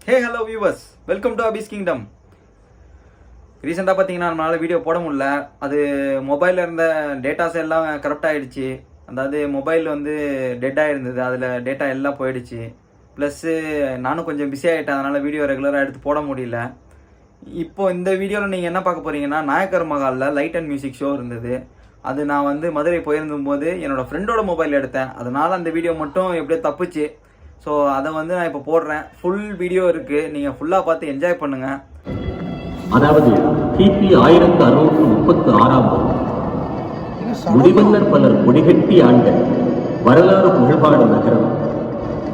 Hey hello viewers, welcome to Abbe's kingdom. ரீசெண்டாக பார்த்தீங்கன்னா நம்மளால் வீடியோ போட முடியல. அது மொபைலில் இருந்த டேட்டாஸ் எல்லாம் கரெக்ட் ஆகிடுச்சு. அதாவது மொபைல் வந்து டெட்டாக இருந்தது, அதில் டேட்டா எல்லாம் போயிடுச்சு. ப்ளஸ்ஸு நானும் கொஞ்சம் பிஸி ஆகிட்டேன், அதனால் வீடியோ ரெகுலராக எடுத்து போட முடியல. இப்போது இந்த வீடியோவில் நீங்கள் என்ன பார்க்க போகிறீங்கன்னா, நாயக்கர் மகாலில் லைட் அண்ட் மியூசிக் ஷோ இருந்தது. அது நான் வந்து மதுரை போயிருந்தும்போது என்னோடய ஃப்ரெண்டோட மொபைல் எடுத்தேன். அதனால் அந்த வீடியோ மட்டும் எப்படியோ தப்புச்சு. ஸோ அதை வந்து நான் இப்போ போடுறேன். ஃபுல் வீடியோ இருக்குது, நீங்கள் ஃபுல்லாக பார்த்து என்ஜாய் பண்ணுங்கள். அதாவது கிபி 1636 முடிவன்னர் பலர் கொடிகட்டி ஆண்ட வரலாறு புகழ்பாடு நகரம்,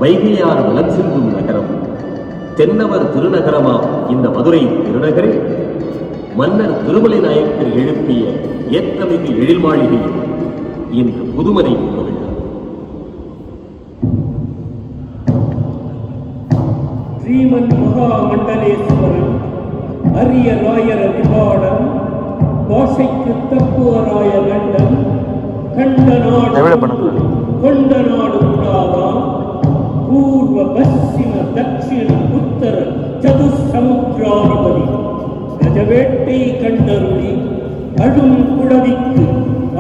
வைகையாறு வலம் செல்லும் நகரம், தென்னவர் திருநகரமா இந்த மதுரை திருநகரில் மன்னர் திருமலை நாயக்கர் எழுப்பிய ஏற்றமிகு எழில் மாளிகை இன்று புதுமனை கொண்டுள்ளது. ஸ்ரீமன் மகாமண்டலேஸ்வரன் அரிய ராயர விபாடம் பாஷைக்கு தப்புவராய கண்டம் கண்ட நாடு கொண்ட நாடு கூடாதாம் பூர்வ பশ্চিಮ தட்சிண உத்தர சதுசமுத்திராதிபதி கஜவேட்டை கண்டருளி அடும் குடவிக்கு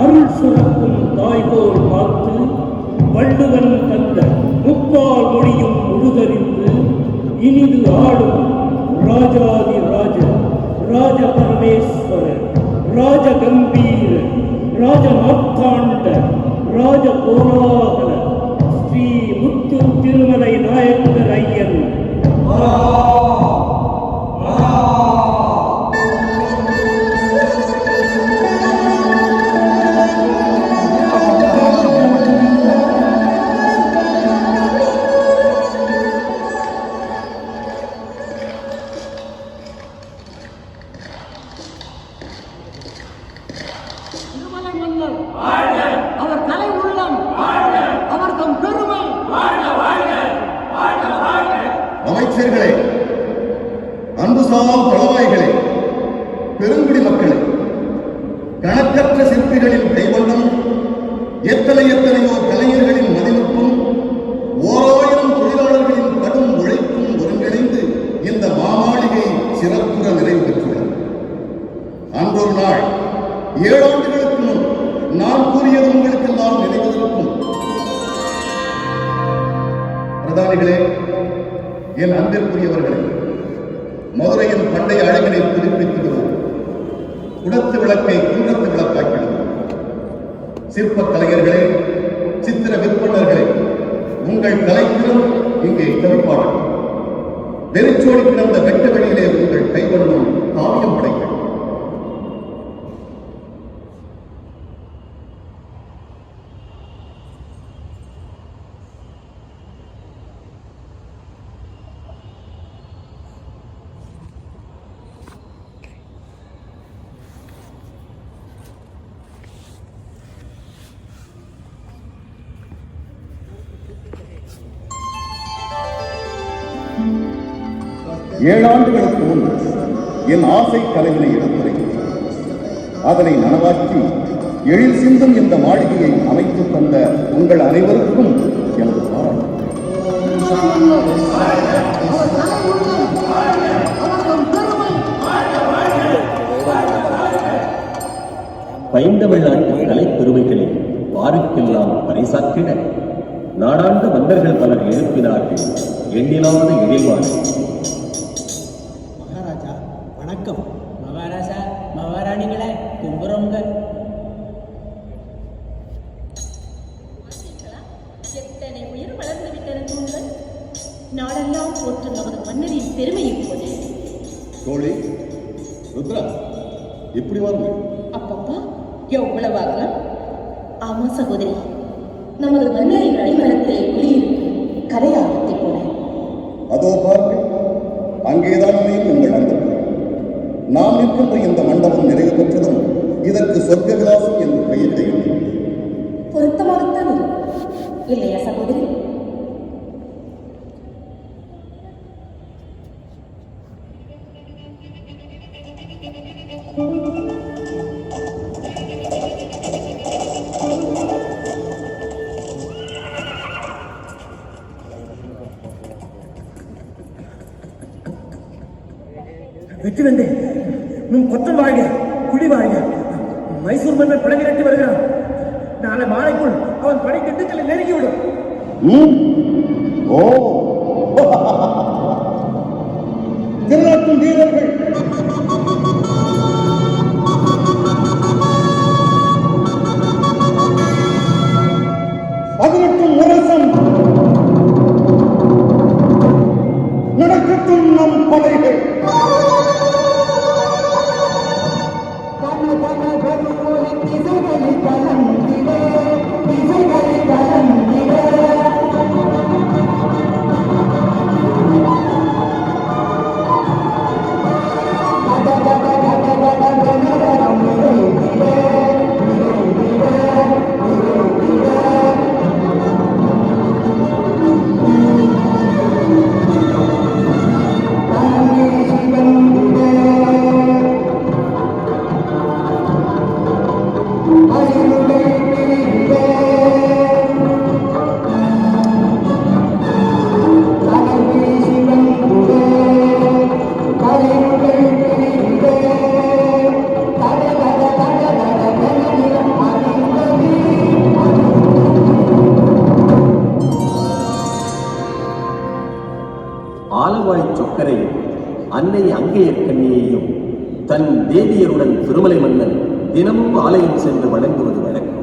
அருள் சுரக்கும் தாய்போல் பார்த்து வள்ளுவன் தந்த முப்பால் மொழியும் முழுதறிந்து இனிது ஆடும் ராஜாதி ராஜ ராஜ பரமேஸ்வரர் ராஜ கம்பீர ராஜ மார்த்தாண்ட ராஜ கோலாகல ஸ்ரீ முத்து திருமலை நாயக்கர் ஐயன் அமைச்சர்களே, அன்புசால் தளவாய்களே, பெருங்குடி மக்களே, கணக்கற்ற சிற்பிகளின் கைவண்ணம், எத்தனையோ கலைஞர்களின் மதிநுட்பம், 1000 தொழிலாளர்களின் கடும் உழைப்பும் ஒருங்கிணைந்து இந்த மாமாளிகை சிறப்புற நிறைவு பெற்றுள்ளது. அன்றொரு நாள் 7 ஆண்டுகளுக்கு முன் நான் கூறியது உங்களுக்கெல்லாம் நினைவதற்கும். பிரதானிகளே, என் அன்பிற்குரியவர்களே, மதுரையின் பண்டைய அழகினை புதுப்பித்திடுவோம். குடத்து விளக்கை குன்றத்து விளக்காக்கிடுவோம். சிற்ப கலைஞர்களே, சித்திர விற்பனர்களே, உங்கள் கலைத்திறம் இங்கே கவிப்பாடல். வெறிச்சோடி கிடந்த வெட்ட வெளியிலே உங்கள் கைவண்ணம் காவியம் படைகள். ஏழாண்டுகளுக்கு முன் என் ஆசை கலையினை எடுத்துரைத்தேன். அதனை நனவாக்கி எழில் சிந்தும் இந்த மாளிகையை அமைத்து தந்த உங்கள் அனைவருக்கும் எனது பாராட்டு. பைந்தமிழ் நாட்டு கலை பெருமைகளை வாருக்கெல்லாம் பறைசாற்றிட நாடாண்ட மன்னர்கள் பலர் எழுப்பினார்கள் எண்ணிலாத எழில்வானை. வணக்கம் மகாராஜா, மகாராணிகளே, கும்புறவங்க. எத்தனை உயிர் வளர்ந்து விட்டன தூண்கள். நாடெல்லாம் போற்றும் நமது மன்னரின் பெருமையை போல. தோழி ருத்ரா, இப்படி வாருங்க. அப்பப்பா, எவ்வளவு அகலம்! ஆமா சகோதரி, நமது மன்னரின் அடிமரத்திலே குடியிருக்கும் கரையாகத்தை போல. அதோ பாருங்கள், அங்கேதான் உங்கள் அந்த நாம் நிற்கின்ற இந்த மண்டபம் நிறைவு பெற்றதும் இதற்கு சொர்க்க விலாசம் என்று பெயரிட பொருத்தமாகத்தான் இல்லையா சகோதரி? வெற்றி வந்து உன் கொத்தம் வாழ்க, குடி வாழ்க. மைசூர் மன்னர் படை விரட்டி வருகிறான். நாளை மாலைக்குள் அவன் படை திண்டுக்கலை நெருங்கிவிடும். ஓ திருநாட்டும் வீரர்கள் பதினெட்டும் முரசம் நடக்கட்டும் நம் படைகள். ஆலவாய் சொக்கரையும் அன்னை அங்கையர்கண்ணியையும் தன் தேவியருடன் திருமலை மன்னன் தினமும் ஆலயம் சென்று வணங்குவது வழக்கம்.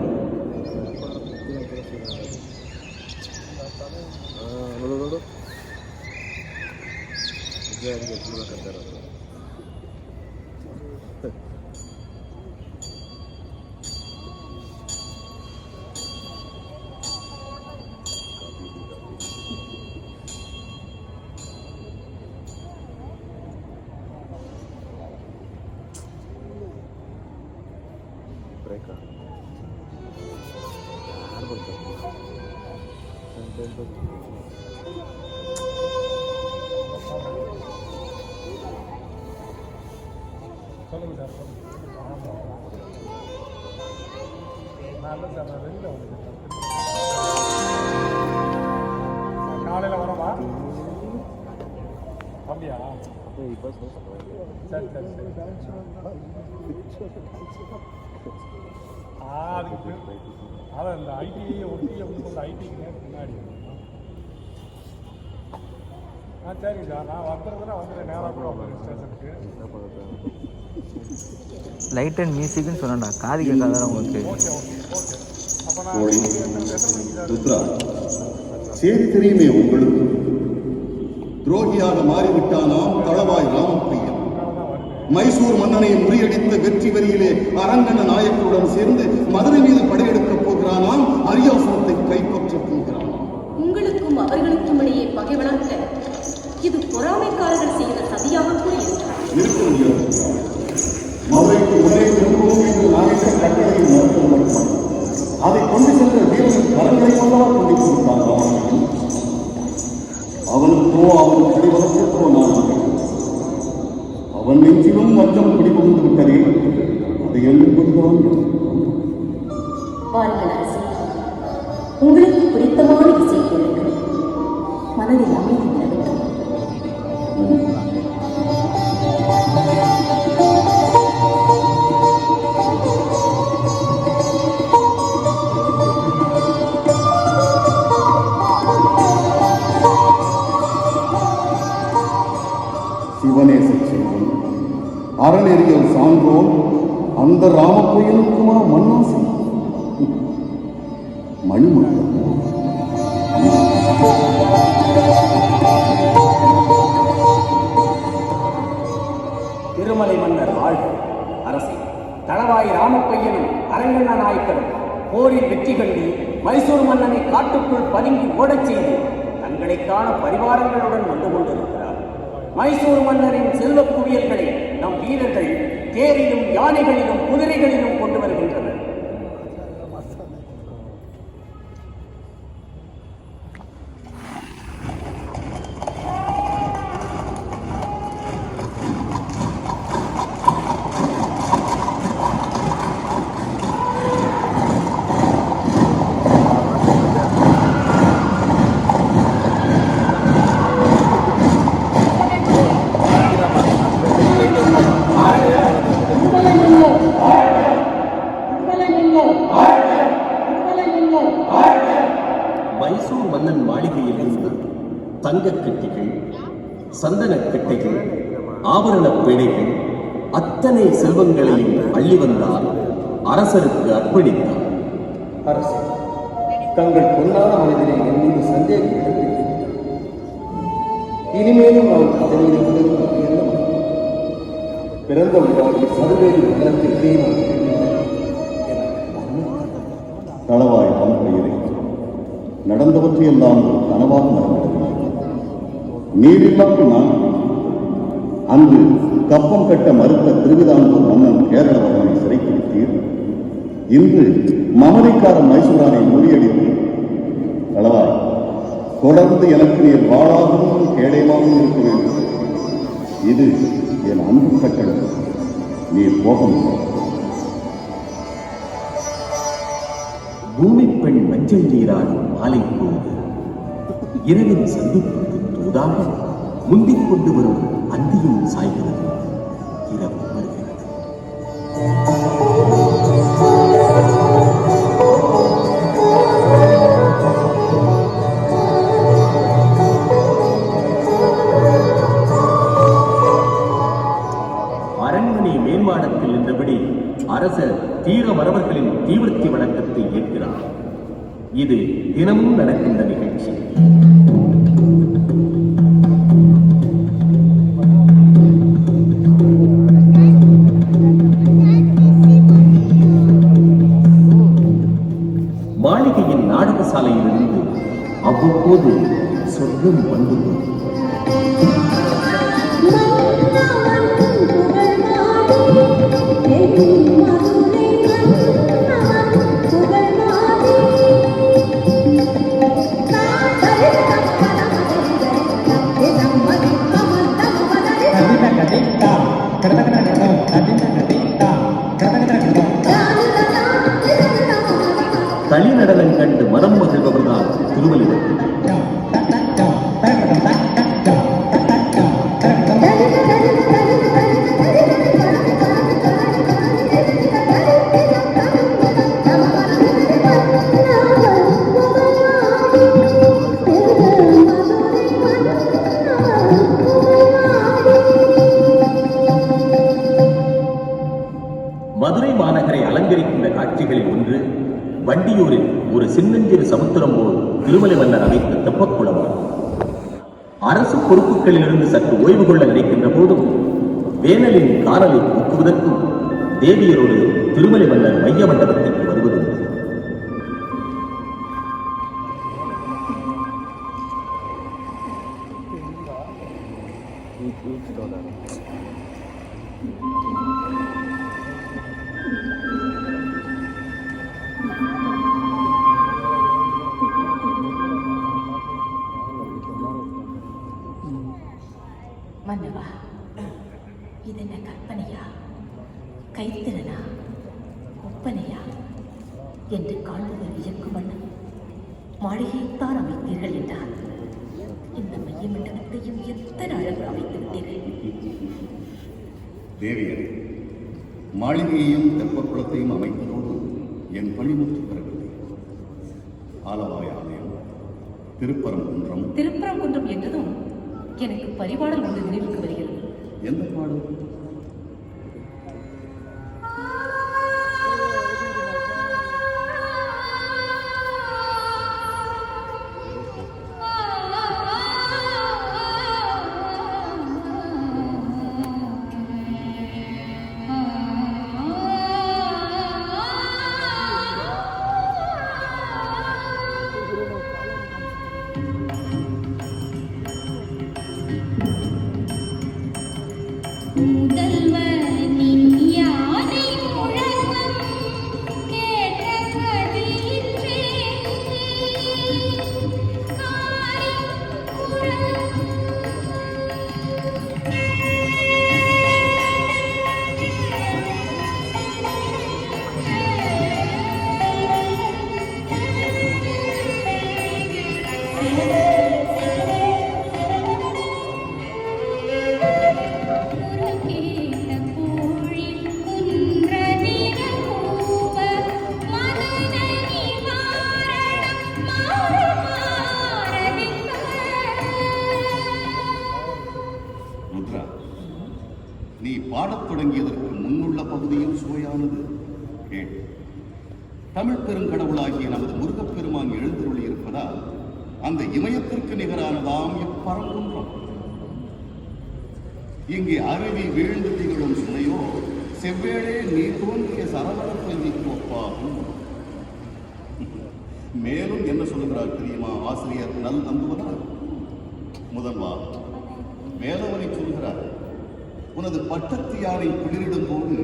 காலையில் வரவா அப்படியா? சரி சரி சரி. அதுக்கு அதான் இந்த ஐடிஐ ஒட்டியை வந்து ஐடிக்கு நேரம் முன்னாடி. சரிங்க சார், நான் வந்துடுறதுன்னா வந்துடுறேன். நேராக கூட வந்துடுறேன் ஸ்டேஷனுக்கு. லைட் அண்ட் மியூசிக்னு சொன்னா காது கேட்காத உங்களுக்கு. Okay okay okay. அப்போ நான் ருத்ரா, செய்தி தெரியுமே உங்களுக்கு? துரோகியாக மாறிவிட்டானாம் தளவாய் ராமப்பையன். மைசூர் மன்னனை முறியடித்த வெற்றி வரியிலே அரங்கன நாயக்கருடன் சேர்ந்து மதுரை மீது படையெடுக்கப் போகிறானாம். அரியாசனத்தை கைப்பற்றப் போகிறான். உங்களுக்கும் அவர்களுக்கும் இடையே பகை வளர்க்க இது பொறாமைக்காரர்கள் செய்த சதியாக கூட இருக்க முடியாது. மதுரைக்கு உடனே திரும்பவும் என்று நாயக்க கட்டளையை மறுக்க மாட்டான். அதை கொண்டு சென்ற வீரனின் கரங்களை கொண்டவா கொண்டு கொடுத்தான் ராமன். அவனுக்கோ அவன் குடிவரத்திற்கோ நான் அவன் நெஞ்சிலும் மச்சம் குடிபுகுந்து விட்டதே. அது என்பதுதான் உங்களுக்கு பிடித்தமான இசை கேளுங்கள். மனதில் அமைதி நிலவட்டும். சிவனேச செல்வன், அறநெறியல் சான்றோன், அந்த ராமப்பையனுக்குமா மன்னாசி மணிமண்டலம். திருமலை மன்னர் வாழ்க. அரசே, தளவாய் ராமப்பையனும் அரங்கண்ண நாயக்கரும் போரில் வெற்றி கண்டு மைசூர் மன்னனை காட்டுக்குள் பதுங்கி ஓடச் செய்து தங்களை காண பரிவாரங்களுடன் வந்து கொண்டிருக்கிறார். மைசூர் மன்னரின் செல்வ குவியல்களை நம் வீரர்கள் தேரிலும் யானைகளிலும் குதிரைகளிலும் கொண்டு வருகின்றனர். மாளிகைகள், சந்தனக் கட்டைகள், ஆபரணப் பேடைகள், அத்தனை செல்வங்களையும் அள்ளி வந்தார், அரசருக்கு அர்ப்பணித்தார். அரசே, தங்கள் பொன்னான மனிதரை என் மீது சந்தேகம் எழுப்பியிருக்கிறது. இனிமேலும் நான் அதனை பிறந்த உண்டாவில் சதுவேதி நகரத்திற்கே தளவாய் ராமப்பையரை நடந்தவற்றையெல்லாம் ஒரு கனவாக நடந்தது. நீரில்லாமல் நான் அன்று கப்பம் கட்ட மறுத்த திருவிதாங்கூர் மன்னன் கேரளவர்மனை சிறைப்பிடித்தீர். இன்று மமதைக்காரன் மைசூரானை முறியடித்து தளவாய் தொடர்ந்து எனக்கு நீர் வாழாகவும் கேடயமாகவும் இருக்க வேண்டும். இது என் அன்பு கட்டளை. நீர் போக முடியும். பூமி பெண் மஞ்சள் நீராடும் மாலை போது இரவின் சந்திப்புக்கு தூதாக முந்திக் கொண்டு வரும் அந்தியும் சாய்கிறது. இரவு வருகிறது. அரண்மனை மேம்பாடத்தில் நின்றபடி அரசர் தீர மரபர்களின் தீவிரத்தி வணக்கத்தை ஏற்கிறார். இது தினமும் நடக்கின்ற நிகழ்ச்சி. மாளிகையின் நாடக சாலையிலிருந்து அவ்வப்போது சொர்க்கம் வந்துள்ளது. களி நடனம் கண்டு மனம் மகிழ்பவர்தான் திருமலிவர். மதுரை மாநகரை அலங்கரிக்கின்ற காட்சிகளில் ஒன்று வண்டியூரில் ஒரு சின்னஞ்சிறு சமுத்திரம் போல் திருமலை மன்னர் அமைத்த தெப்பக்குளமாகும். அரசு பொறுப்புகளிலிருந்து சற்று ஓய்வு கொள்ள நினைக்கின்ற போதும் வேனலின் காரலை போக்குவதற்கும் தேவியரோடு திருமலை மன்னர் மைய மண்டபத்திற்கு வருவதுண்டு. மன்னவா, இதென்ன கற்பனையா, கைத்திறனா, ஒப்பனையா என்று காண்பவர் வியக்கும் வண்ணம் மாளிகையைத்தான் அமைத்தீர்கள் என்றார். இந்த மைய மண்டபத்தையும் எத்தனை அழகு அமைத்து விட்டீர்கள். தேவியரே, மாளிகையையும் தெப்பக்குளத்தையும் அமைப்பதோடு என் பணிமுற்று பெறவில்லை. ஆலவாய் ஆலயம், திருப்பரங்குன்றம் என்றதும் எனக்கு பரிபாடல் ஒன்று நினைவுக்கு வருகிறது. எந்த பாடல்? Thank you. நீ பாடத் தொடங்கியதற்கு முன்னுள்ள பகுதியும் சுவையானது. கேள். தமிழ் பெருங்கடவுளாகிய நமது முருகப்பெருமான் எழுந்தருளி இருப்பதால் அந்த இமயத்திற்கு நிகரானதாம் இப்பரங்குன்றம். இங்கே அருவி வீழ்ந்து திகழும் சுனையோ செவ்வேளே நீ தோன்றிய சரவணப்பள்ளிக்கு ஒப்பாகும். மேலும் என்ன சொல்லுகிறார் தெரியுமா ஆசிரியர் நல் நம்புவதால்? முதல்வா, வேலவனை சொல்கிறார், உனது பட்டத்து யாரை குளிரிடும் போது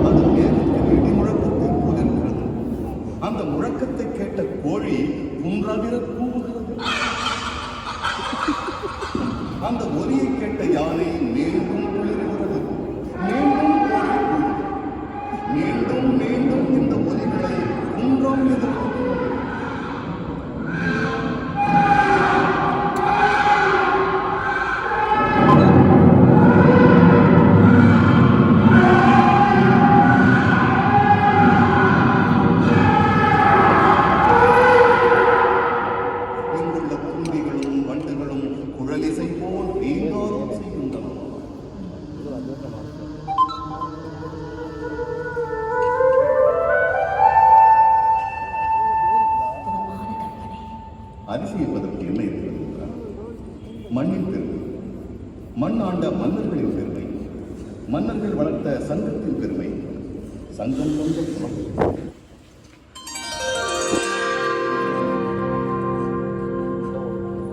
அது மேகத்தில் இடி முழக்கத்தை போலிருக்கிறது. அந்த முழக்கத்தை கேட்ட கோழி குன்றவிர கூவுகிறது. அந்த ஒலியை கேட்ட யானை மீண்டும் குளிர்கிறது. மீண்டும் கோழி கூவுகிறது. மீண்டும் மீண்டும் இந்த ஒலிகளை குன்றம் எதிர்க்கிறது. அதிசயிப்பதற்கு என்ன இருக்கிறது என்றால், மண்ணின் பெருமை, மண் ஆண்ட மன்னர்களின் பெருமை, மன்னர்கள் வளர்த்த சங்கத்தின் பெருமை, சங்கம் கொண்ட குலம்.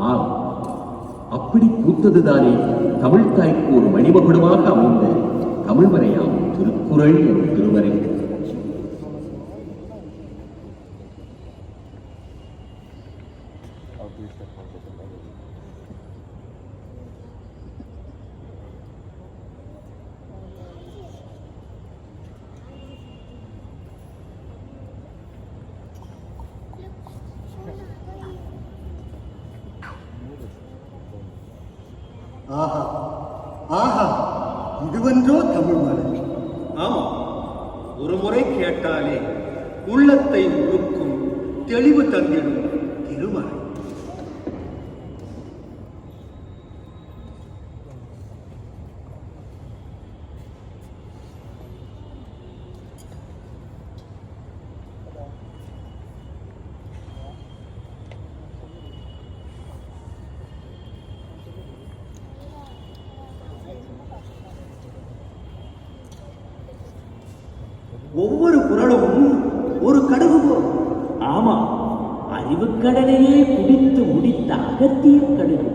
ஆம், அப்படி பூத்ததுதானே தமிழ் தாய்க்கு ஒரு மணிமகுடமாக அமைந்த தமிழ்மறையாம் திருக்குறள் எனும் திருமறை. ஆஹா ஆஹா, இதுவென்றோ தமிழ் மறை. ஆமாம், ஒரு முறை கேட்டாலே உள்ளத்தை உருக்கும் தெளிவு தந்திடும் திருமறை. ஒவ்வொரு குறளும் ஒரு கடுகு போல். ஆமா, அறிவுக்கடலையே குடித்து முடித்த அகத்திய கடுகு.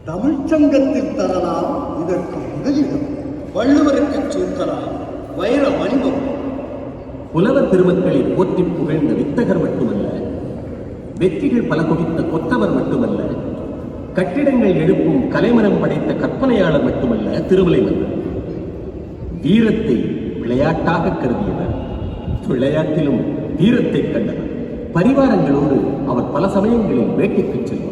தமிழ்ச்சங்கத்தில் தரலாம் இதற்கு முதலிடம். வள்ளுவருக்கு சூட்டலாம் வைர மணிமம். புலவர் பெருமக்களை போற்றி புகழ்ந்த வித்தகர் மட்டுமல்ல, வெற்றிகள் பல குவித்த கொத்தவர் மட்டுமல்ல, கட்டிடங்கள் எழுப்பும் கலைமனம் படைத்த கற்பனையாளர் மட்டுமல்ல திருமலை மன்னர். வீரத்தை விளையாட்டாக கருதியவர், விளையாட்டிலும் வீரத்தை கண்டவர். பரிவாரங்களோடு அவர் பல சமயங்களில் வேட்டைக்கு செல்வார்.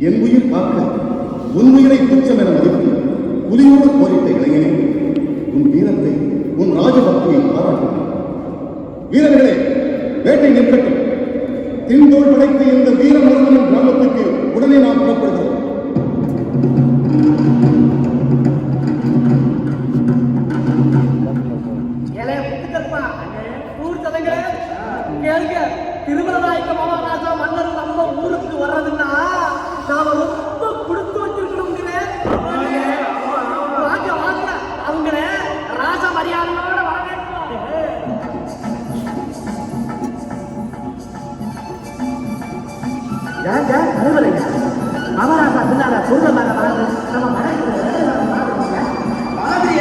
என் உயிர் காக்க உன் உயிரை துச்சம் என மதித்து புலியோடு போரிட்ட இளைஞனே, உன் வீரத்தை, உன் ராஜபக்தியை பாராட்டுகிறேன். வீரர்களே, வேட்டை நிற்கட்டும். திண்டோல் படைத்த இந்த வீர மருதனின் கிராமத்துக்கு உடனே நாம் புறப்படுகிறோம். திருமணநாயக்க மகாராஜா மன்னர் நம்ம ஊருக்கு வர்றதுன்னா நாம ரொம்ப கொடுத்து வச்சிருக்கணும். வாங்க வாங்க, அவங்கள ராஜ மரியாதையோட வரவேற்போம். மகாராஜா பின்னால சொல்றாங்க வராது. நம்ம மாதிரி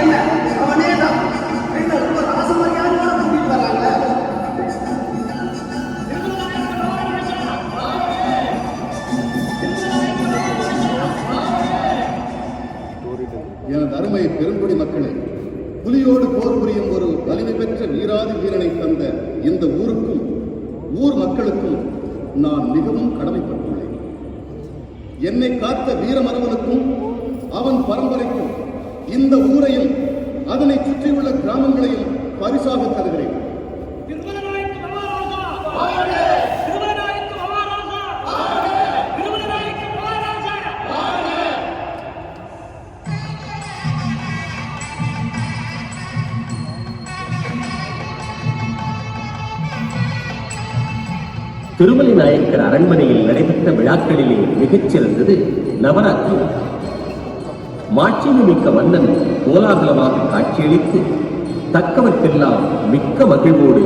என்ன அவனே தான் ராச மரியாதையோட கூட்டிட்டு வராங்க. எனது அருமை பெருங்குடி மக்களே, புலியோடு போர் புரியும் ஒரு வலிமை பெற்ற வீராதி வீரனை தந்த இந்த ஊருக்கும் ஊர் மக்களுக்கும் நான் மிகவும் கடமைப்பட்டுள்ளேன். என்னை காத்த வீரமரவனுக்கும் அவன் பரம்பரைக்கும் இந்த ஊரையும் அதனை சுற்றியுள்ள கிராமங்களையும் பரிசாக தருகிறேன். திருமலை நாயக்கர் அரண்மனையில் நடைபெற்ற விழாக்களிலே மிகச்சிறந்தது நவராத்திரி. மாட்சிமை மிக்க மன்னன் கோலாகலமாக காட்சியளித்து தக்கவர்க்கெல்லாம் மிக்க மகிழ்வோடு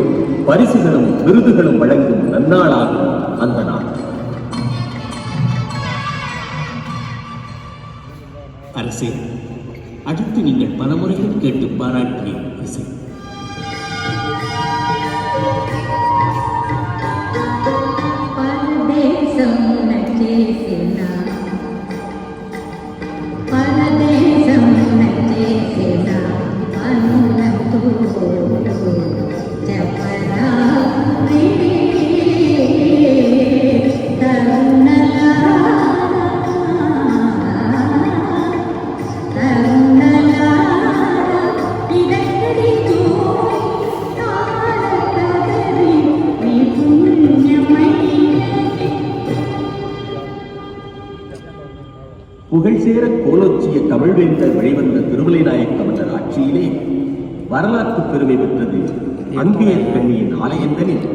பரிசுகளும் விருதுகளும் வழங்கும் நன்னாளாகும் அந்த நாள். அரசே, அடுத்து நீங்கள் பலமுறைகள் கேட்டு பாராட்டிய இசை. புகழ்சேர கோலோச்சிய தமிழ்வேந்தர் வெளிவந்த திருமலை நாயக்க மன்னர் ஆட்சியிலே வரலாற்று பெருமை பெற்றது அங்கேயர் கண்ணியின் ஆலயங்களில்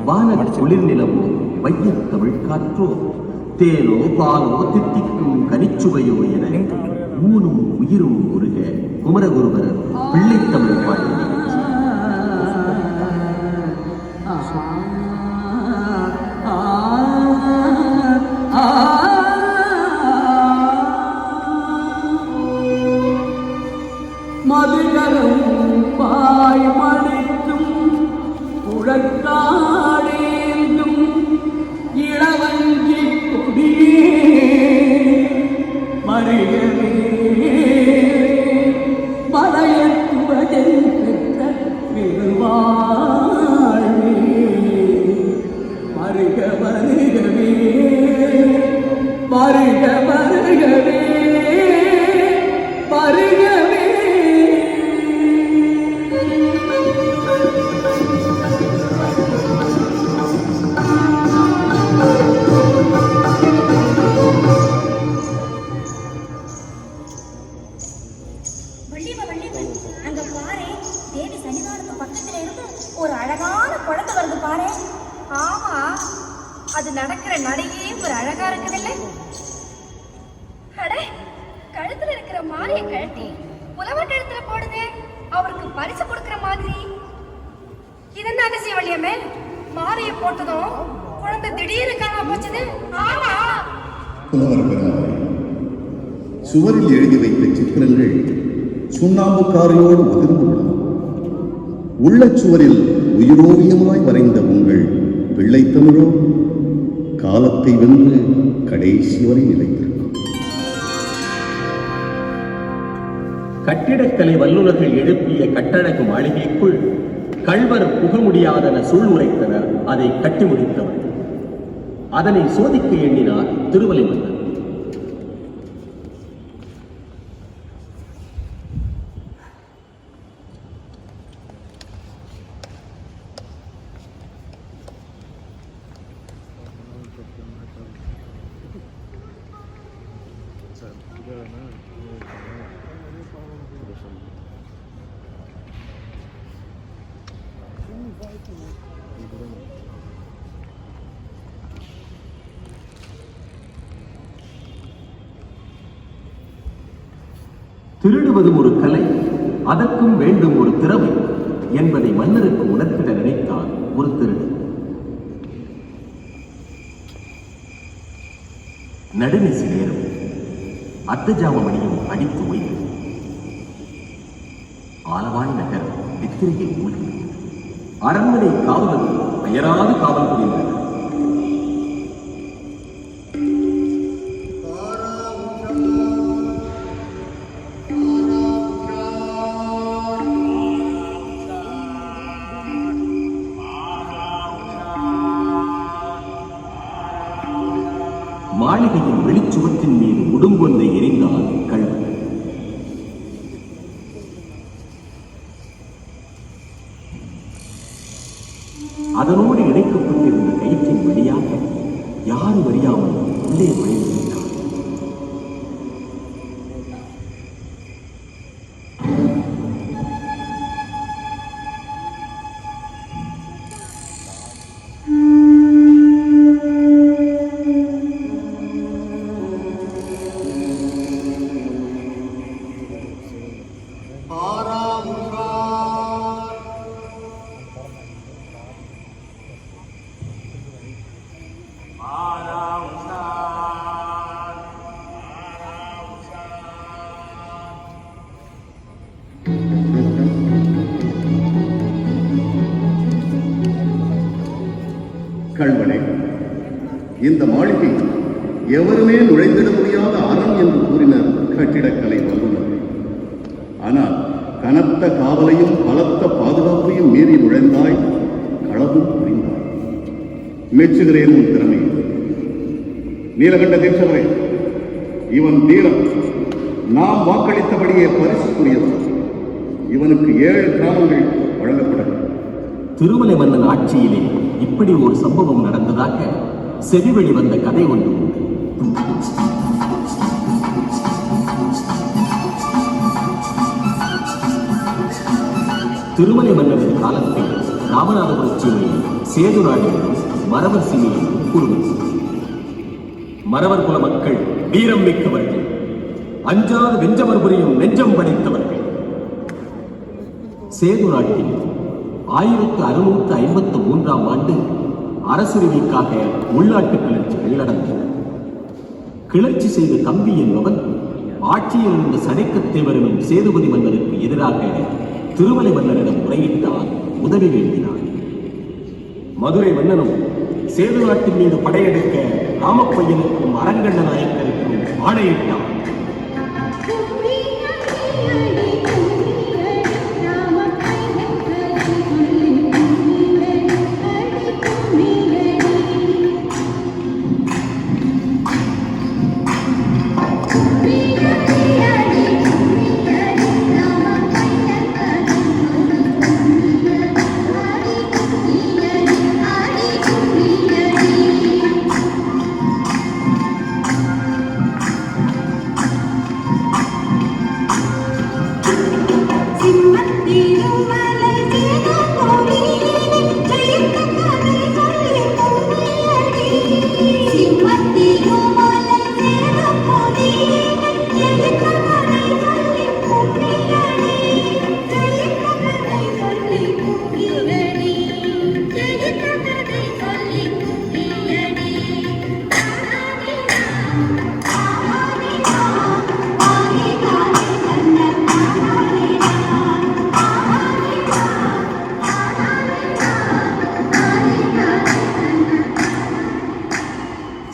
வான குளிர் நிலவோ வைய தமிழ் காற்றோ தேனோ பாலோ தித்திக்கும் கனிச்சுவையோ என ஊனும் உயிரும் உருக குமரகுருவர் பிள்ளைத்தமிழ் பாடினார். மதுகரம் பாய் மணிக்கும் உழக்காடேந்தும் இளவஞ்சி கொடியே மறியவே மலையத்துவதில் பெற்ற பெருவாழ்வே மருக மருகவே மருக மருகவே மருகவே. அங்க பாரு, தேவி சன்னிதானத்து பக்கத்துல இருந்து ஒரு அழகான குழந்தை வருது பாரு. ஆமா, அது நடக்கிற நடையே ஒரு அழகா இருக்குதில்லை? அட, கழுத்துல இருக்கிற மாலைய கழட்டி புலவர் கழுத்துல போடுதே, அவருக்கு பரிசு கொடுக்கிற மாதிரி. இது என்ன அதிசயம் வள்ளியம்மே? மாலைய போட்டதும் குழந்தை திடீர்னு காணாம போச்சுது. ஆமா, புலவர் பெருமாள், சுவரில் எழுதி வைத்த சித்திரங்கள் சுண்ணாம்புக்காரையோடு உதிர்ந்துவிடும். உள்ளச்சுவரில் உயிரோவியமாய் வரைந்த உங்கள் பிள்ளைத்தமிழோ காலத்தை வென்று கடைசி வரை நிலைத்திருக்கும். கட்டிடக்கலை வல்லுநர்கள் எழுப்பிய கட்டழகு மாளிகைக்குள் கள்வர் புக முடியாதென சூழ் உரைத்தனர். அதை கட்டி முடித்தவர். அதனை சோதிக்க எண்ணினார் திருமலை மன்னர். திருடுவதும் ஒரு கலை, அதற்கும் வேண்டும் ஒரு திறமை என்பதை மன்னருக்கு உணர்த்திட நினைத்தார் ஒரு திருடன். நடுநிசி நேரம் அர்த்தஜாம மணியும் அடித்து வைத்தது. ஆலவாய் நகரம் நித்திரையில் மூழ்கியது. அரண்மனை காவலர் அயராது காவல் புரிந்தனர். மாளிகையின் வெளிச்சுவத்தின் மீது உடும்பொன்றை எரிந்தால் கள்வன். அதனோடு இணைக்கப்பட்டிருந்த கயிற்றின் வழியாக யாரும் அறியாமல் உள்ளே நுழைந்தார். கள்வனே, இந்த மாளிகை எவருமே நுழைந்திட முடியாத அரண் என்று கூறினர் கட்டிடக்கலை வல்லுநர். ஆனால் கனத்த காவலையும் பலத்த பாதுகாப்பையும் மீறி நுழைந்தாய், களவும் புரிந்தாய். மெச்சுகிறேன் உன் திறமை. நீலகண்ட தீட்சவரே, இவன் தீரன். நாம் வாக்களித்தபடியே பரிசுக்குரியவன். இவனுக்கு 7 கிராமங்கள் வழங்கப்படும். திருமலை மன்னன் ஆட்சியிலே இப்படி ஒரு சம்பவம் நடந்ததாக செவிவழி வந்த கதை ஒன்று உண்டு. திருமலை மன்னரின் காலத்தில் ராமநாதபுரம் சீமையில் சேது நாடிலும் மறவர் சீமையிலும் கூறுவது. மறவர் குல மக்கள் வீரம் மிக்கவர்கள், அஞ்சாது வெஞ்சவர் புரியும் நெஞ்சம் படைத்தவர்கள். சேது நாட்டில் 1653ஆம் ஆண்டு அரசுரிமைக்காக உள்நாட்டு கிளர்ச்சிகள் நடந்தன. கிளர்ச்சி செய்த தம்பி என்பவன் ஆட்சியில் இருந்த சடைக்கத்தேவர் எனும் சேதுபதி மன்னருக்கு எதிராக திருமலை மன்னரிடம் முறையிட்டால் உதவி வேண்டினார். மதுரை மன்னனும் சேது நாட்டின் மீது படையெடுக்க ராமப்பையனுக்கும் அரங்கண்ண நாயக்கருக்கும் ஆணையிட்டார்.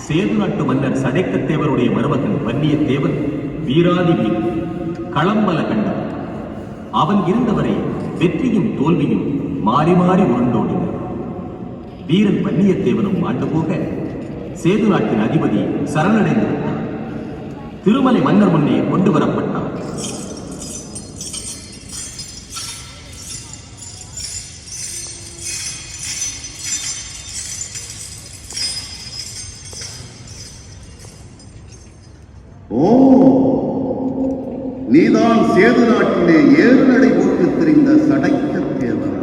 சேது நாட்டு மன்னர் சடைக்கத்தேவருடைய மருமகன் வன்னியத்தேவன் வீராதி வீரன், களம்பல கண்டவன். அவன் இருந்தவரை வெற்றியும் தோல்வியும் மாறி மாறி உருண்டோடின. வீரன் வன்னியத்தேவனும் ஆண்டு போக சேது நாட்டின் அதிபதி சரணடைந்து விட்டார். திருமலை மன்னர் முன்னே கொண்டு வரப்பட்டார். ஓ, நீதான் சேது நாட்டிலே ஏறு நடை போட்டு திரிந்த சடைக்க தேவனா?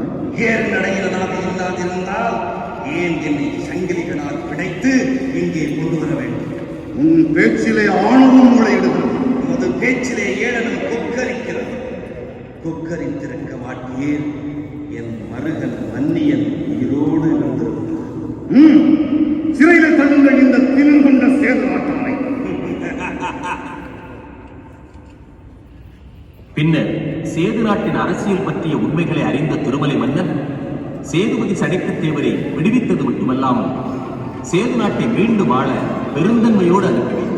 ஏறு நடையிலாக இல்லாதிருந்தால் ஏன் என்னை சங்கிலிகளால் பிணைத்து இங்கே கொண்டு வர வேண்டும்? உன் பேச்சிலே ஆணவம் முளையிடுகிறது. உமது பேச்சிலே ஏளனம் கொக்கரிக்கிறது. கொக்கரித்திருக்க மாட்டேன். என் மருகன் மன்னியன் உயிரோடு இருந்திருந்தார். சிறையில தள்ளுங்கள் இந்த திமிர் கொண்ட சேது நாட்டானை. பின்னர் சேது நாட்டின் அரசியல் பற்றிய உண்மைகளை அறிந்த திருமலை மன்னன் சேதுபதி சடைக்கத்தேவரை விடுவித்தது மட்டுமல்லாமல் சேது நாட்டை மீண்டும் வாழ பெருந்தன்மையோடு அனுப்பி வைத்தார்.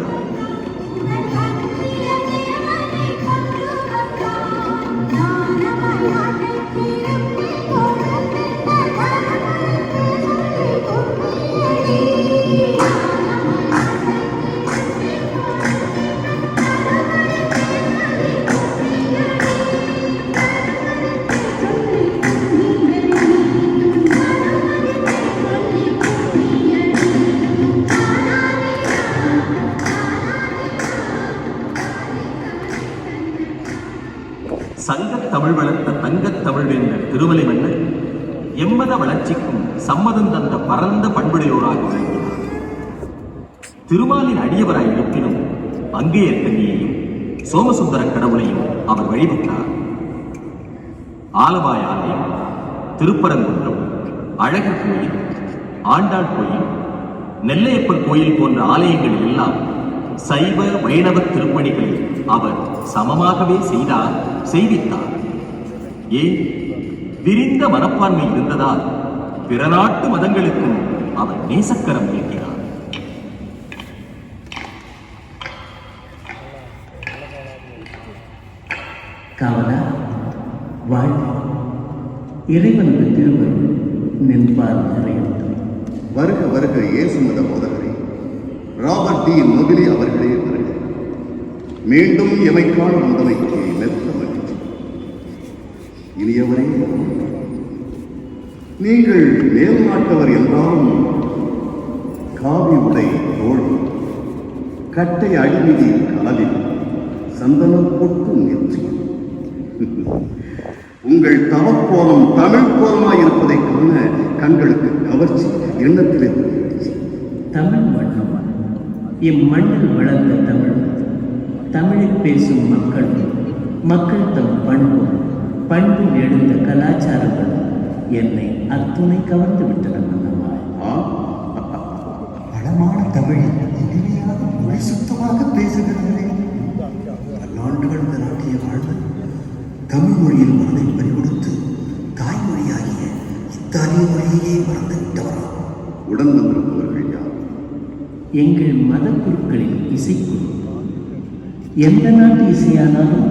சங்கத் தமிழ் வளர்த்த தங்கத் தமிழ் வேந்தர் திருமலை மன்னர் எம்மத வளர்ச்சிக்கும் சம்மதம் தந்த பரந்த பண்புடையோராக விளங்கினார். திருமாலின் அடியவராய் இருப்பினும் அங்கேயர்கண்ணியையும் சோமசுந்தர கடவுளையும் அவர் வழிபட்டார். ஆலவாய் ஆலயம், திருப்பரங்குன்றம், அழகர் கோயில், ஆண்டாள் கோயில், நெல்லையப்பர் கோயில் போன்ற ஆலயங்கள் எல்லாம் சைவ வைணவ திருப்பணிகளை அவர் சமமாகவே செய்வித்தார். ஏன் விரிந்த மனப்பான்மை இருந்ததால் பிற நாட்டு மதங்களுக்கும் அவர் நேசக்கரம் நீட்டினார். காவலா வாழ், இறைவனுக்கு திருவருள் நின்பார் நிறையட்டும். வருக வருக இயேசு மத போதகரே, ராபர்ட் டி மொபிலி அவர்களே வருக. மீண்டும் எமைக்கான வந்தமைக்கு மெத்த மகிழ்ச்சி. இனியவரே, நீங்கள் மேல் நாட்டவர் என்றாலும் காவி உடை தோல், கட்டை அடிமீதி காலில், சந்தனம் பொட்டு நெற்றி. உங்கள் தவக்கோலம் தமிழ் கோலமாயிருப்பதை காண கண்களுக்கு கவர்ச்சி, எண்ணத்திலே தமிழ் மண்ணும் இம்மண்ணில் வளர்ந்த தமிழ், தமிழில் பேசும் மக்கள், மக்கள் தம் பண்பும் பண்பில் எழுந்த கலாச்சாரங்கள் என்னை அத்துணை கவர்ந்து விட்டன. வளமான தமிழில் இனிமையாக மொழி சுத்தமாக பேசுகிறவர்களே, பல்லாண்டுகள் இந்த நாட்டிய வாழ்வு தமிழ் மொழியில் மனதை பறிகொடுத்து தாய்மொழியாகிய இத்தாலிய மொழியையே மறந்துவிட்டவரா? உடன் வந்திருப்பவர்கள் யார்? எங்கள் மத குருக்களின் இசைக்குழு. எந்த நாட்டு இசையானாலும்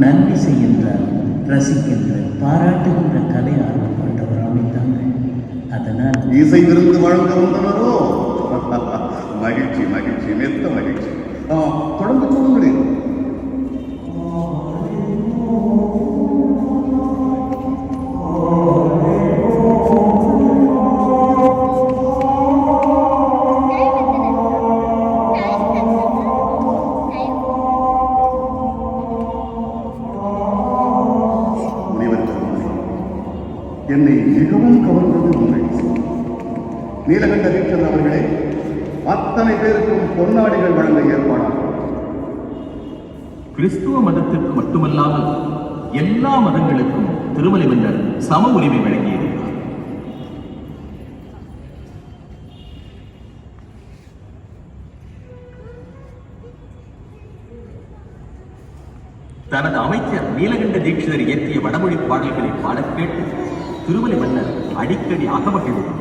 நன்றிசை என்றால் ரசிக்கின்ற பாராட்டுகின்ற கலை ஆர்வம் கொண்டவர் அமைத்தாங்க. அதனால் இசை விருந்து வழங்க வந்தனரோ? மகிழ்ச்சி மகிழ்ச்சி, மெத்த மகிழ்ச்சி. தொடர்ந்து கூறுங்களேன். என்னை மிகவும் கவர்ந்தது உங்கள் நீலகண்ட தீட்சன் அவர்களே, அத்தனை பேருக்கும் பொன்னாடிகள் வழங்க ஏற்பாடாகும். கிறிஸ்துவ மதத்திற்கு மட்டுமல்லாமல் எல்லா மதங்களுக்கும் திருமலை மன்னர் சம உரிமை வழங்கியிருக்கிறார். தனது அமைச்சர் நீலகண்ட தீட்சிதர் இயற்றிய வடமொழி பாடல்களை பாடக் கேட்டு திருமலை மன்னர் அடிக்கடி அகமகிழ்ந்தார்.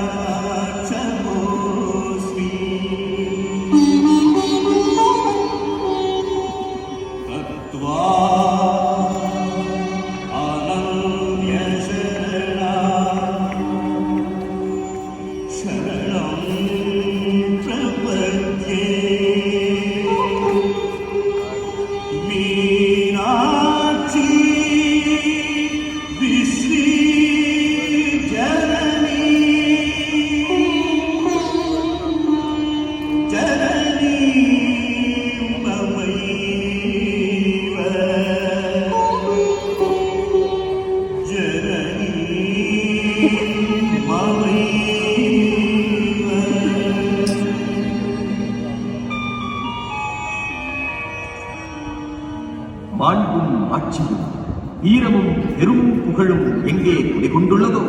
சமயாகரணாச்சமோ வீரமும் பெரும் புகழும் எங்கே குடிகொண்டுள்ளதோ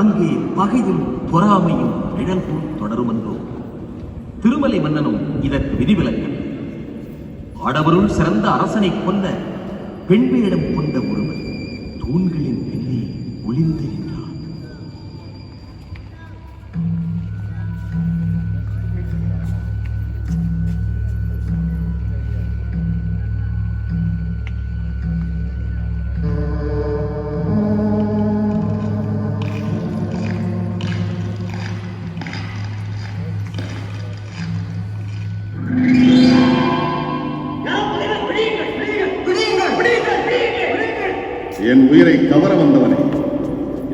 அங்கே பகையும் பொறாமையும் நிழல் போல் தொடருமென்றோ. திருமலை மன்னனும் இதற்கு விதிவிலக்கல். ஆடவருள் சிறந்த அரசனை கொல்ல பெண் வேடம் கொண்ட ஒருவன் தூண்களின் பின்னே ஒளிந்து நின்றான். என் உயிரை கவர வந்தவனே,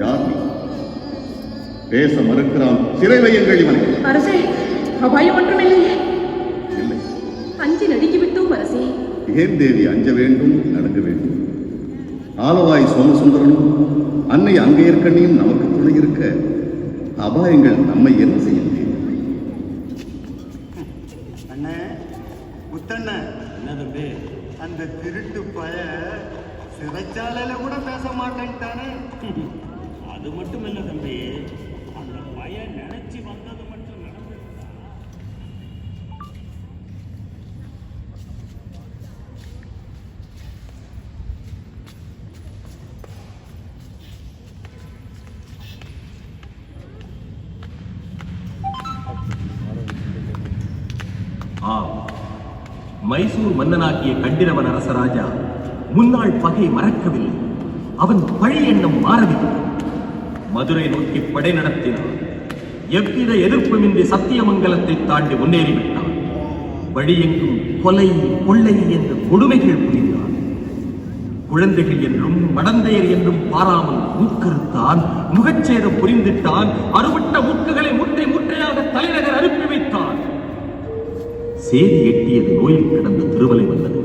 யார் நீ? பேச மறுக்கிறான். சிறை வையுங்கள் இவனை. அரசே, அபாயம் ஒன்றுமில்லையே. இல்லை. அஞ்சி நடுங்கிவிட்டோம் அரசே. ஏன் தேவி அஞ்ச வேண்டும், நடுங்க வேண்டும்? ஆலவாய் சோமசுந்தரனும் அன்னை அங்கையர்கண்ணியும் நமக்கு துணை இருக்க அபாயங்கள் நம்மை என்ன செய்ய முடியும்? அண்ணே, முத்தண்ண, என்னது அந்த திருட்டு பய சிறைச்சாலையில கூட பேச மாட்டேன்ட்டானே. அது மட்டும் இல்ல தம்பி, அந்த பையன் நினைச்சு வந்தது மட்டும் நடந்து. மைசூர் மன்னனாகிய கண்டிரவன் அரசராஜா முன்னாள் பகை மறக்கவில்லை. அவன் பழி எண்ணம் மாறவில்லை. மதுரை நோக்கி படை நடத்தினான். எவ்வித எதிர்ப்புமின்றி சத்தியமங்கலத்தை தாண்டி முன்னேறிவிட்டான். வழியெங்கும் கொலை கொள்ளை என்ற கொடுமைகள் புரிந்தான். குழந்தைகள் என்றும் மடந்தையர் என்றும் பாராமல் மூக்கறுத்தான். முகச்சேதம் புரிந்திட்டான். அறுபட்ட மூக்குகளை முட்டை முட்டையாக தலைநகர் அனுப்பி வைத்தான். சேதி எட்டியது நோயில் கிடந்த திருமலை மன்னன்.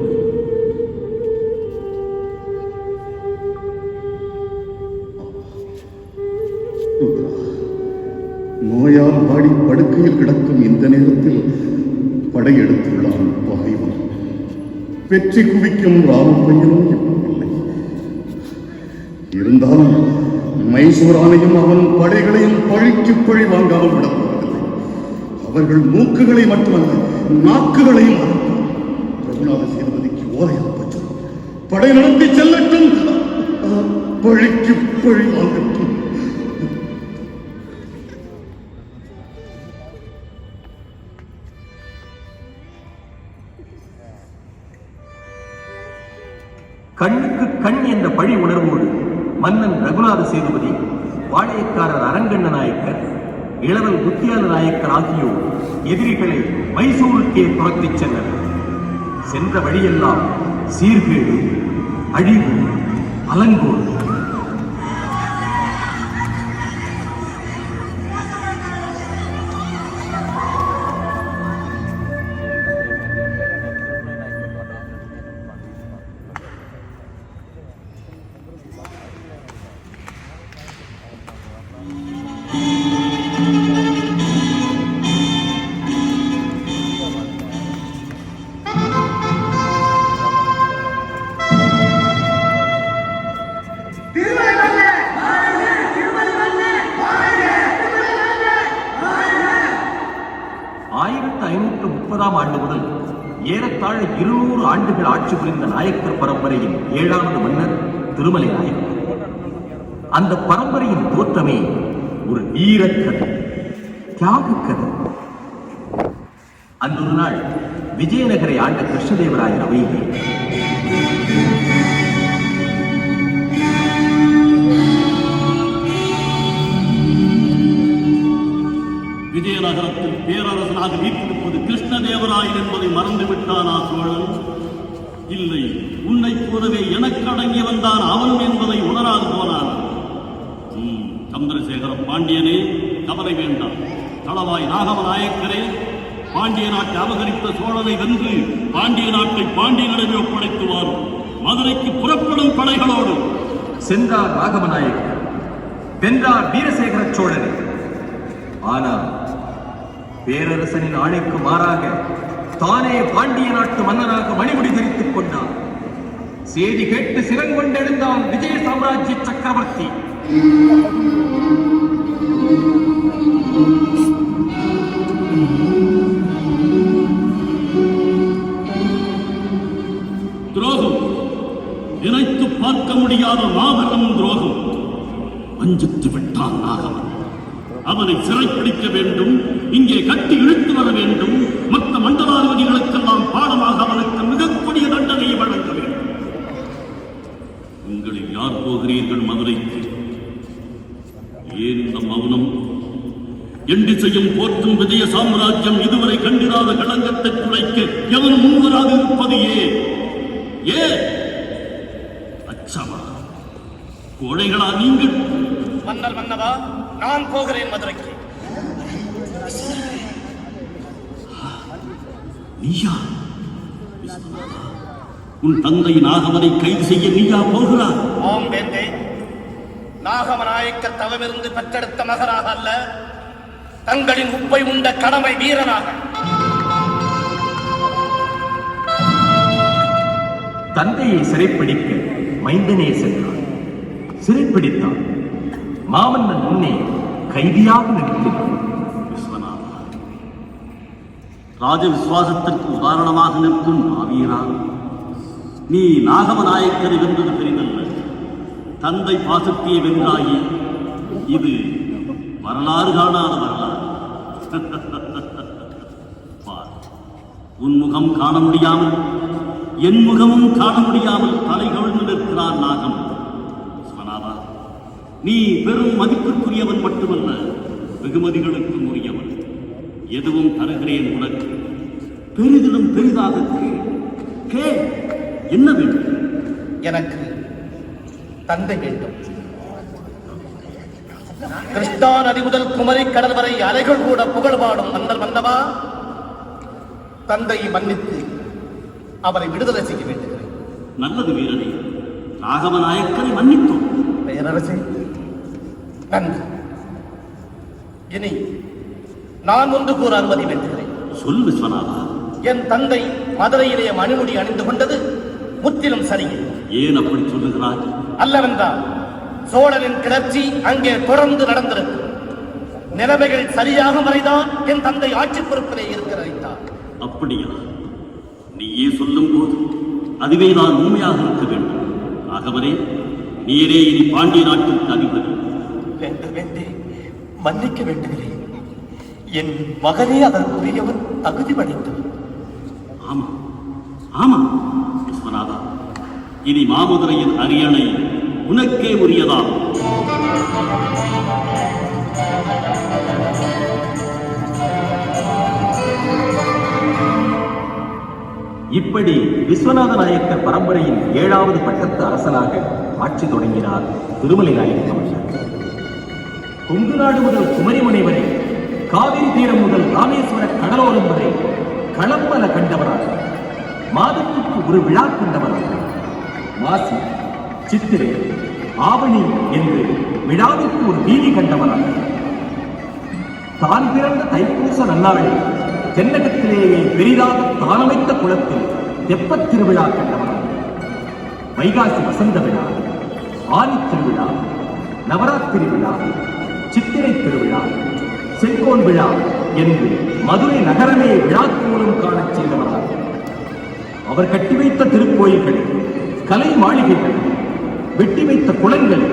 நோயால் வாடி படுக்கையில் கிடக்கும் இந்த நேரத்தில் படையெடுத்துள்ளான் பகைவன். வெற்றி குவிக்கும் ராமப்பையனும் இல்லை. இருந்தாலும் மைசூரானையும் அவன் படைகளையும் பழிக்கு பழி வாங்காமல் விடப்போவதில்லை. அவர்கள் மூக்குகளை மட்டுமல்ல, நாக்குகளையும் ரகுநாத சேதுபதிக்கு ஓலை அனுப்பச்சோம். படை நடத்தி செல்லட்டும், பழிக்கு பழி வாங்கட்டும். கண்ணுக்கு கண் என்ற பழி உணர்வோடு மன்னன் ரகுநாத சேதுபதி, வாழையக்காரர் அரங்கண்ண நாயக்கர், இளவல் புத்தியால நாயக்கர் ஆகியோர் எதிரிகளை மைசூருக்கே துரத்திச் சென்றனர். சென்ற வழியெல்லாம் சீர்கேடு, அழிவு, அலங்கோடு. ஆண்டு முதல் ஏறத்தாழ 200 ஆண்டுகள் ஆட்சி புரிந்த நாயக்கர் பரம்பரையின் 7வது மன்னர் திருமலை நாயக்கர். அந்த பரம்பரையின் தோற்றமே ஒரு வீரக்கதை, தியாகக்கதை. அன்றொரு நாள் விஜயநகரை ஆண்ட கிருஷ்ணதேவராயர் அவையிலே விஜயநகரத்தில் பேரரசனாக வீட்டிருப்பது கிருஷ்ணதேவராயன் என்பதை மறந்துவிட்டானா சோழன்? இல்லை, உன்னை போலவே எனக்கு அடங்கி வந்தான் அவனும் என்பதை உணராது போனான். சந்திரசேகர பாண்டியனே, கவலை வேண்டாம். தளவாய் ராகவ நாயக்கரே, பாண்டிய நாட்டை அபகரித்த சோழனை வென்று பாண்டிய நாட்டை பாண்டியனிடமே ஒப்படைத்து வாரும். மதுரைக்கு புறப்படும் படைகளோடு சென்றார் ராகவ நாயக்கர், வென்றார் வீரசேகர சோழனை. ஆனால் பேரரசனின் ஆணைக்கு மாறாக தானே பாண்டிய நாட்டு மன்னனாக மணிமுடி தரித்துக் கொண்டார். செய்தி கேட்டு சிறங்கொண்டெழுந்தான் விஜய சாம்ராஜ்ய சக்கரவர்த்தி. துரோகம், நினைத்து பார்க்க முடியாத மாபெரும் துரோகம். வஞ்சித்து விட்டான் நாகவன். அவனை சிறைப்பிடிக்க வேண்டும், இங்கே கட்டி இழுத்து வர வேண்டும். மற்ற மண்டலாதிபதிகளுக்கெல்லாம் பாடமாக அவனுக்கு மிகக் கொடிய தண்டனையை வழங்க வேண்டும். உங்களில் யார் போகிறீர்கள் மதுரைக்கு? ஏன் இந்த மௌனம்? எண்டி செய்யும் போற்றும் விஜய சாம்ராஜ்யம் இதுவரை கண்டிராத களங்கத்தை துளைக்க எவன் முன்வராது இருப்பது ஏன்? அச்சமா? கோழைகளா நீங்கள்? மன்னர் மன்னவா, நான் போகிறேன் மதுரைக்கு. நீயா? உன் தந்தை நாகவனை கைது செய்ய நீயா போகிறார்? ஆம் வேந்தே, நாகமநாயக்க தவமிருந்து பெற்றெடுத்த மகனாக அல்ல, தங்களின் உப்பை உண்ட கடமை வீரனாக. தந்தையை சிறைப்பிடிக்க மைந்தனே சென்றான். சிறைப்பிடித்தான். மாமன்னன் முன்னே கைதியாக நிறுத்தினான். விஸ்வநாதா, ராஜ விசுவாசத்திற்கு உதாரணமாக நிற்கும் மாவீரா, நீ நாகமநாயக்கரை வென்றது பெரிதல்ல, தந்தை பாசத்தியை வென்றாயே. இது வரலாறு காணாத வரலாறு. பார், உன் முகம் காண முடியாமல், என் முகமும் காண முடியாமல் தலை கவிழ்ந்து நிற்கிறார் நாகம். விஸ்வநாதா, நீ பெரும் மதிப்பிற்குரியவன் மட்டுமல்ல, வெகுமதிகளுக்கும் உரியவன். எதுவும் தருகிறேன் உனக்கு. பெரிதிலும் பெரிதாக கே என்ன வேண்டும்? எனக்கு தந்தை வேண்டும். கிருஷ்ணா நதி முதல் குமரி கடல் வரை அலைகள் கூட புகழ்பாடும் மன்னர் மன்னவா, தந்தையை மன்னித்து அவரை விடுதலை செய்ய வேண்டுகிறேன். நல்லது வீரனே, நாகமநாயக்கரை மன்னித்தோம். பேரரசே, நன்றி. இனி நான் ஒன்று கூற அனுமதி வேண்டுகிறேன். சொல் விஸ்வநாதா. என் தந்தை மதுரையிலே மணிமுடி அணிந்து கொண்டது முற்றிலும் சரியே. ஏன் அப்படி சொல்லுகிறாய்? அல்லவென்றால் சோழனின் கிளர்ச்சி அங்கே தொடர்ந்து நடந்திருக்கும். நிலைமைகள் சரியாக மறைதான் என் தந்தை ஆட்சி பொறுப்பிலே இருக்கிறார். அப்படியா? நீயே சொல்லும் போது அதுவே நான் உண்மையாக இருக்க வேண்டும். ஆகவரே, நீரே இனி பாண்டிய நாட்டிற்கு அதிபதி. வேண்டே, மன்னிக்க வேண்டுகிறேன். என் மகனே அதற்குரியவன், தகுதி படைத்தவன். ஆமா ஆமா விஸ்வநாதா, இனி மாமதுரையின் அரியணை உனக்கே உரியதாகும். இப்படி விஸ்வநாத நாயக்கர் பரம்பரையின் 7வது பட்டத்து அரசனாக ஆட்சி தொடங்கினார் திருமலை நாயக்கர். கொங்கு நாடு முதல் குமரிமுனை வரை, காவிரி தீரம் முதல் ராமேஸ்வர கடலோரம் வரை களம்பல கண்டவராக, மாதத்துக்கு ஒரு விழா கண்டவராக, மாசி, சித்திரை, ஆவணி என்று விழாவிற்கு ஒரு வீதி கண்டவராக, தான் பிறந்த தைப்பூச நன்னாளில் தென்னகத்திலேயே பெரிதாக தானமைத்த குளத்தில் தெப்பத் திருவிழா கண்டவராக, வைகாசி வசந்த விழா, ஆனி திருவிழா, நவராத்திரி விழா, சித்திரை திருவிழா, செங்கோல் விழா என்று மதுரை நகரமே விழாக்கு மூலம் காணச் செய்தவராக, அவர் கட்டி வைத்த திருக்கோயில்கள், கலை மாளிகைகள், வெட்டி வைத்த குளங்கள்,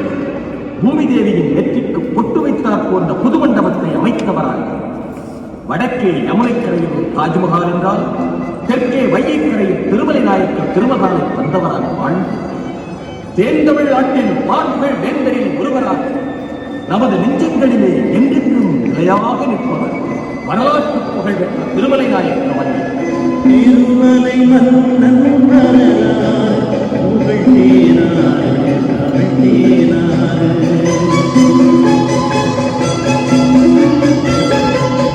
பூமி தேவியின் நெற்றிக்கு பொட்டு வைத்தார் போன்ற புது மண்டபத்தை அமைத்தவராக, வடக்கே யமுனைக்கரையில் தாஜ்மஹால் என்றால், தெற்கே வையைக்கரையில் திருமலை நாயக்கர் திருமகாலை வந்தவராக வாழ்ந்து, தேர்ந்தமிழ் நாட்டின் பார்ப்புகள் வேந்தரில் ஒருவராக நமது நெஞ்சங்களிலே என்றென்றும் நிலையாக நிற்பவர் வரலாற்று புகழ் பெற்ற திருமலை நாயக்கர் அவர்கள். திருமலை மன்னன்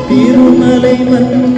திருமலை மன்னன்